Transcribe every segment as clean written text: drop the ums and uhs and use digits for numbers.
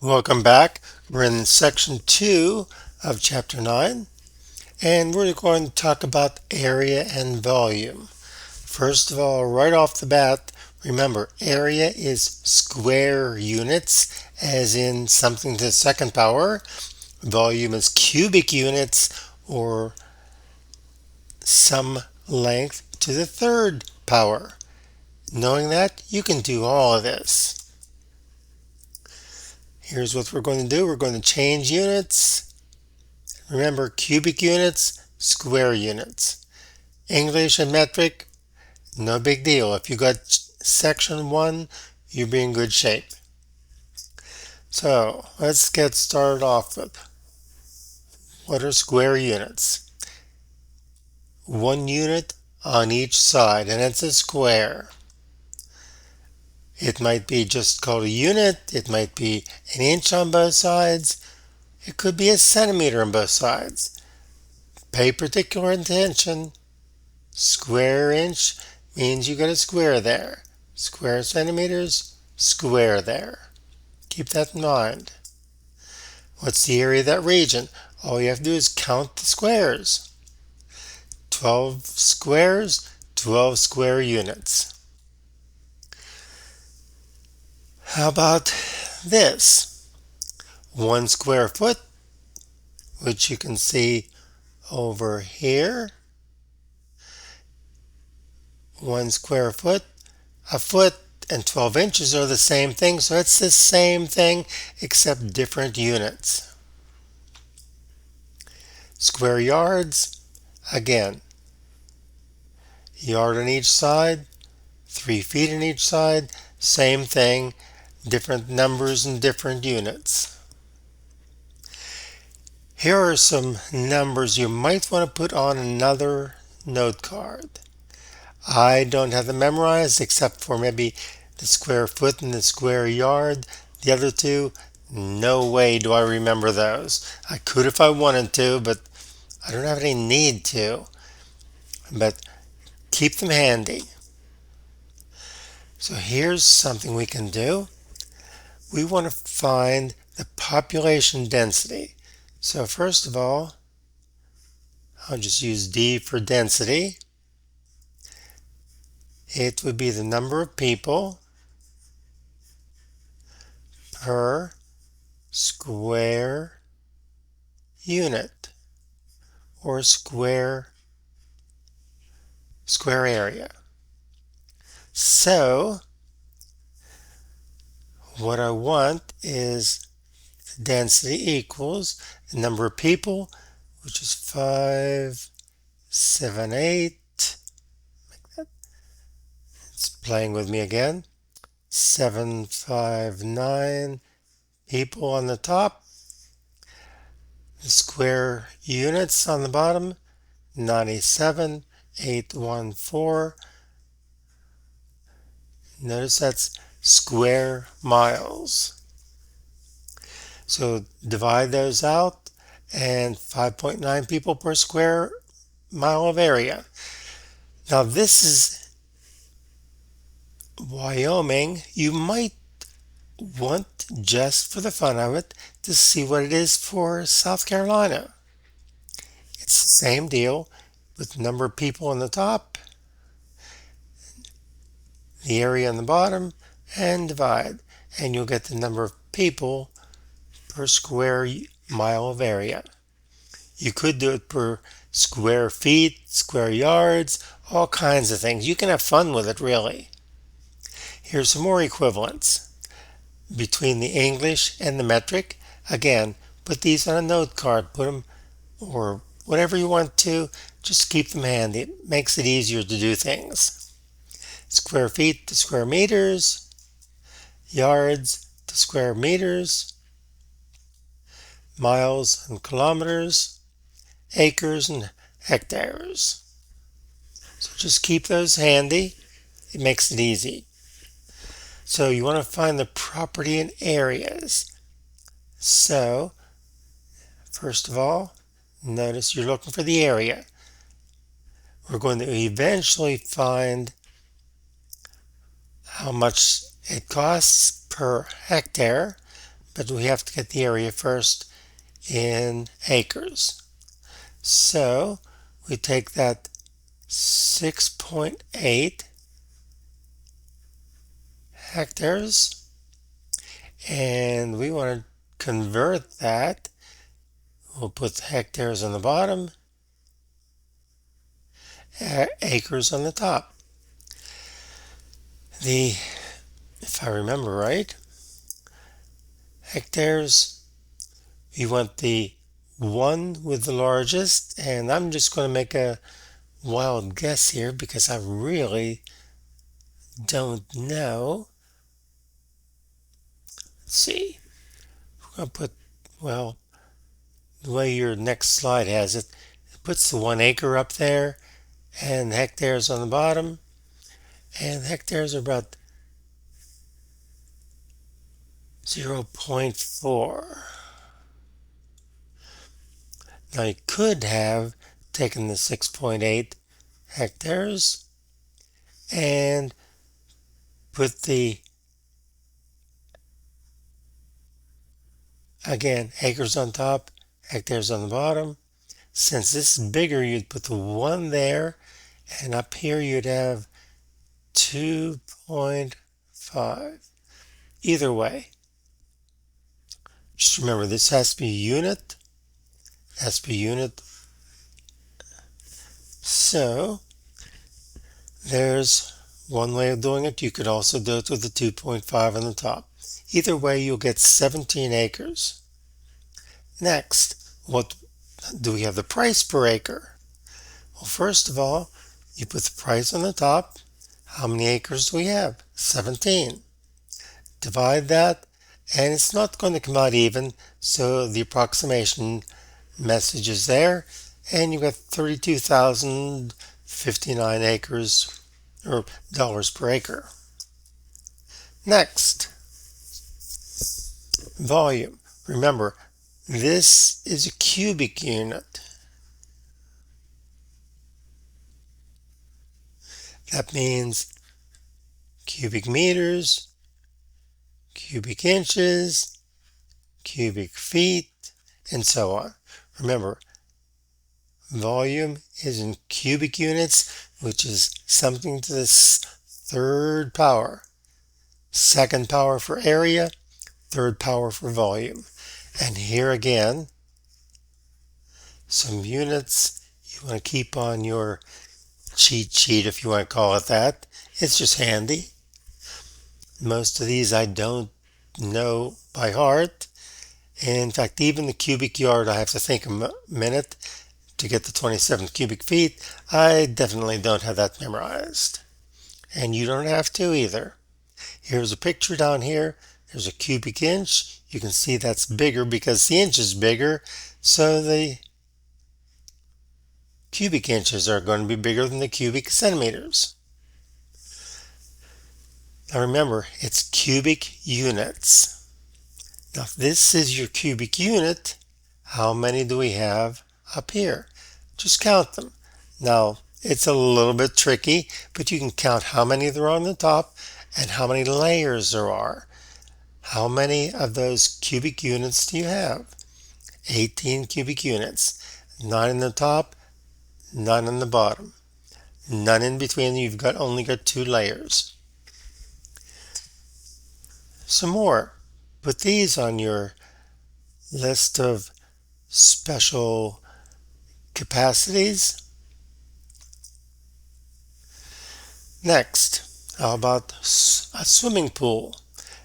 Welcome back. We're in section 2 of chapter 9, and we're going to talk about area and volume. First of all, right off the bat, remember area is square units, as in something to the second power. Volume is cubic units, or some length to the third power. Knowing that, you can do all of this. Here's what we're going to do. We're going to change units. Remember, cubic units, square units. English and metric, no big deal. If you got section 1, you'll be in good shape. So let's get started off with what are square units? 1 unit on each side, and it's a square. It might be just called a unit, it might be an inch on both sides, it could be a centimeter on both sides. Pay particular attention. Square inch means you got a square there. Square centimeters, square there. Keep that in mind. What's the area of that region? All you have to do is count the squares. 12 squares, 12 square units. How about this? 1 square foot, which you can see over here. 1 square foot, a foot and 12 inches are the same thing, so it's the same thing except different units. Square yards, again, yard on each side, 3 feet on each side, same thing, different numbers and different units. Here are some numbers you might want to put on another note card. I don't have them memorized except for maybe the square foot and the square yard. The other two, no way do I remember those. I could if I wanted to, but I don't have any need to. But keep them handy. So here's something we can do. We want to find the population density. So first of all, I'll just use D for density. It would be the number of people per square unit or square area. So what I want is the density equals the number of people, which is 578. It's playing with me again. 759 people on the top. The square units on the bottom, 97,814. Notice that's square miles. So divide those out, and 5.9 people per square mile of area. Now this is Wyoming. You might want, just for the fun of it, to see what it is for South Carolina. It's the same deal with the number of people on the top, the area on the bottom, and divide, and you'll get the number of people per square mile of area. You could do it per square feet, square yards, all kinds of things. You can have fun with it, really. Here's some more equivalents between the English and the metric. Again, put these on a note card, put them, or whatever you want to, just keep them handy. It makes it easier to do things. Square feet to square meters, yards to square meters, miles and kilometers, acres and hectares. So just keep those handy. It makes it easy. So you want to find the property in areas. So first of all, notice you're looking for the area. We're going to eventually find how much it costs per hectare, but we have to get the area first in acres. So we take that 6.8 hectares and we want to convert that. We'll put hectares on the bottom, acres on the top. If I remember right, hectares, we want the one with the largest, and I'm just going to make a wild guess here because I really don't know. Let's see. We're going to put, well, the way your next slide has it, it puts the 1 acre up there and hectares on the bottom, and hectares are about 0.4. Now you could have taken the 6.8 hectares and put the, again, acres on top, hectares on the bottom. Since this is bigger, you'd put the 1 there, and up here you'd have 2.5. Either way, just remember this has to be unit, has to be unit. So there's one way of doing it. You could also do it with the 2.5 on the top. Either way, you'll get 17 acres. Next, what do we have the price per acre? Well, first of all, you put the price on the top. How many acres do we have? 17. Divide that, and it's not going to come out even, so the approximation message is there, and you get 32,059 acres, or dollars per acre. Next, volume. Remember, this is a cubic unit. That means cubic meters, cubic inches, cubic feet, and so on. Remember, volume is in cubic units, which is something to this third power. Second power for area, third power for volume. And here again, some units you want to keep on your cheat sheet, if you want to call it that. It's just handy. Most of these I don't know by heart. In fact, even the cubic yard, I have to think a minute to get the 27 cubic feet. I definitely don't have that memorized. And you don't have to either. Here's a picture down here. There's a cubic inch. You can see that's bigger because the inch is bigger. So the cubic inches are going to be bigger than the cubic centimeters. Now remember, it's cubic units. Now if this is your cubic unit, how many do we have up here? Just count them. Now it's a little bit tricky, but you can count how many there are on the top and how many layers there are. How many of those cubic units do you have? 18 cubic units. 9 in the top, none on the bottom. None in between. You've only got 2 layers. Some more. Put these on your list of special capacities. Next, how about a swimming pool?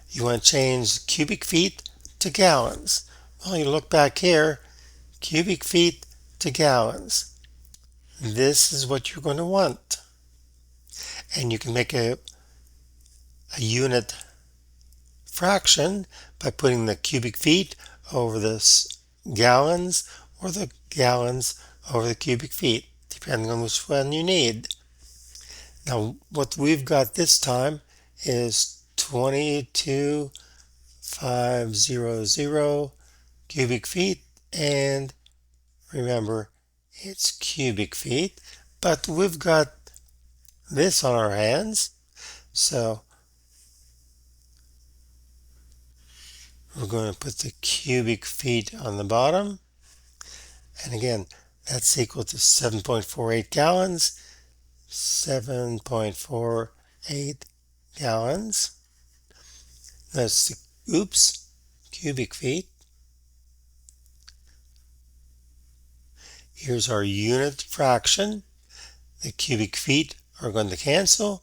You want to change cubic feet to gallons. Well, you look back here, cubic feet to gallons. This is what you're going to want. And you can make a unit fraction by putting the cubic feet over the gallons or the gallons over the cubic feet, depending on which one you need. Now, what we've got this time is 22,500 cubic feet, and remember, it's cubic feet, but we've got this on our hands, so We're going to put the cubic feet on the bottom. And again, that's equal to 7.48 gallons. 7.48 gallons. That's the, cubic feet. Here's our unit fraction. The cubic feet are going to cancel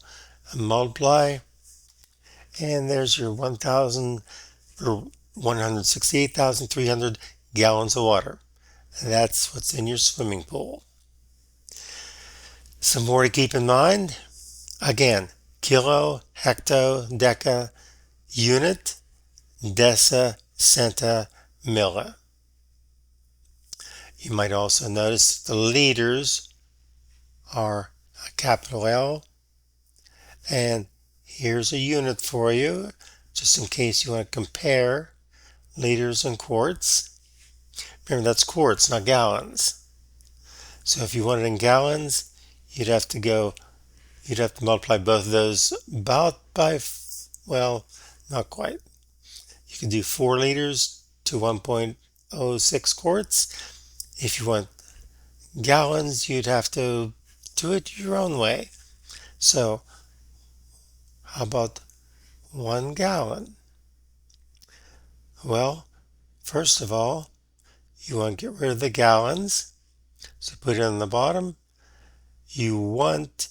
and multiply. And there's your 1,000 or 168,300 gallons of water. That's what's in your swimming pool. Some more to keep in mind. Again, kilo, hecto, deca, unit, deci, centi, milli. You might also notice the liters are a capital L. And here's a unit for you, just in case you want to compare liters and quarts. Remember, that's quarts, not gallons. So if you want it in gallons, you'd have to multiply both of those about by, well, not quite. You could do 4 liters to 1.06 quarts. If you want gallons, you'd have to do it your own way. So how about 1 gallon? Well, first of all, you want to get rid of the gallons. So put it on the bottom. You want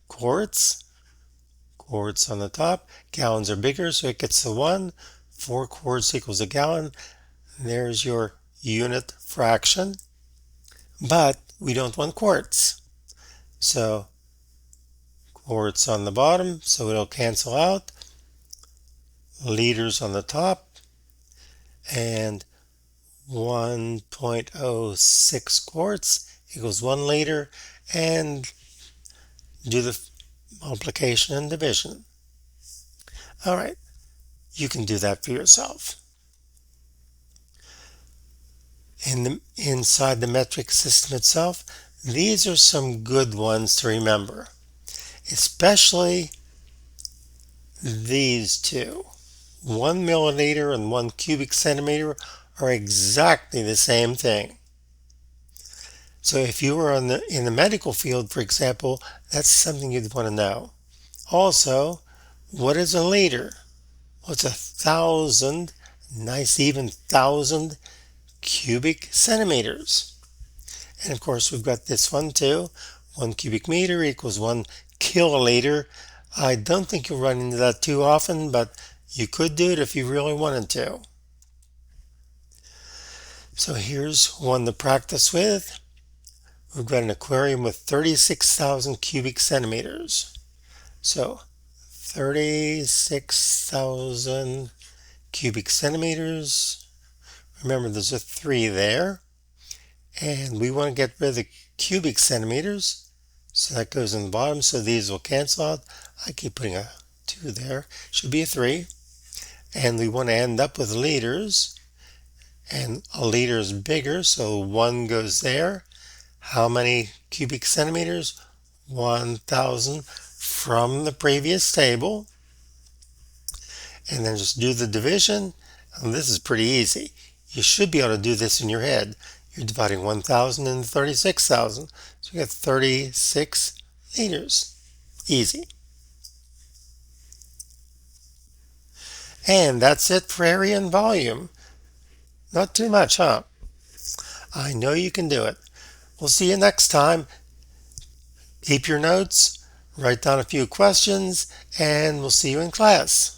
quarts. Quarts on the top. Gallons are bigger, so it gets to 1. 4 quarts equals a gallon. There's your unit fraction. But we don't want quarts. So quarts on the bottom, so it'll cancel out. Liters on the top. And 1.06 quarts equals 1 liter. And do the multiplication and division. All right, you can do that for yourself. Inside the metric system itself, these are some good ones to remember, especially these two. 1 milliliter and 1 cubic centimeter are exactly the same thing. So if you were in the medical field, for example, that's something you'd want to know. Also, what is a liter? Well, it's 1,000, nice even 1,000 cubic centimeters. And of course, we've got this one too. 1 cubic meter equals 1 kiloliter. I don't think you'll run into that too often, but you could do it if you really wanted to. So here's one to practice with. We've got an aquarium with 36,000 cubic centimeters. So 36,000 cubic centimeters. Remember, there's a 3 there. And we want to get rid of the cubic centimeters. So that goes in the bottom. So these will cancel out. I keep putting a 2 there. Should be a 3. And we want to end up with liters. And a liter is bigger, so 1 goes there. How many cubic centimeters? 1,000 from the previous table. And then just do the division. And this is pretty easy. You should be able to do this in your head. You're dividing 1,000 into 36,000. So you get 36 liters. Easy. And that's it for area and volume. Not too much, huh? I know you can do it. We'll see you next time. Keep your notes, write down a few questions, and we'll see you in class.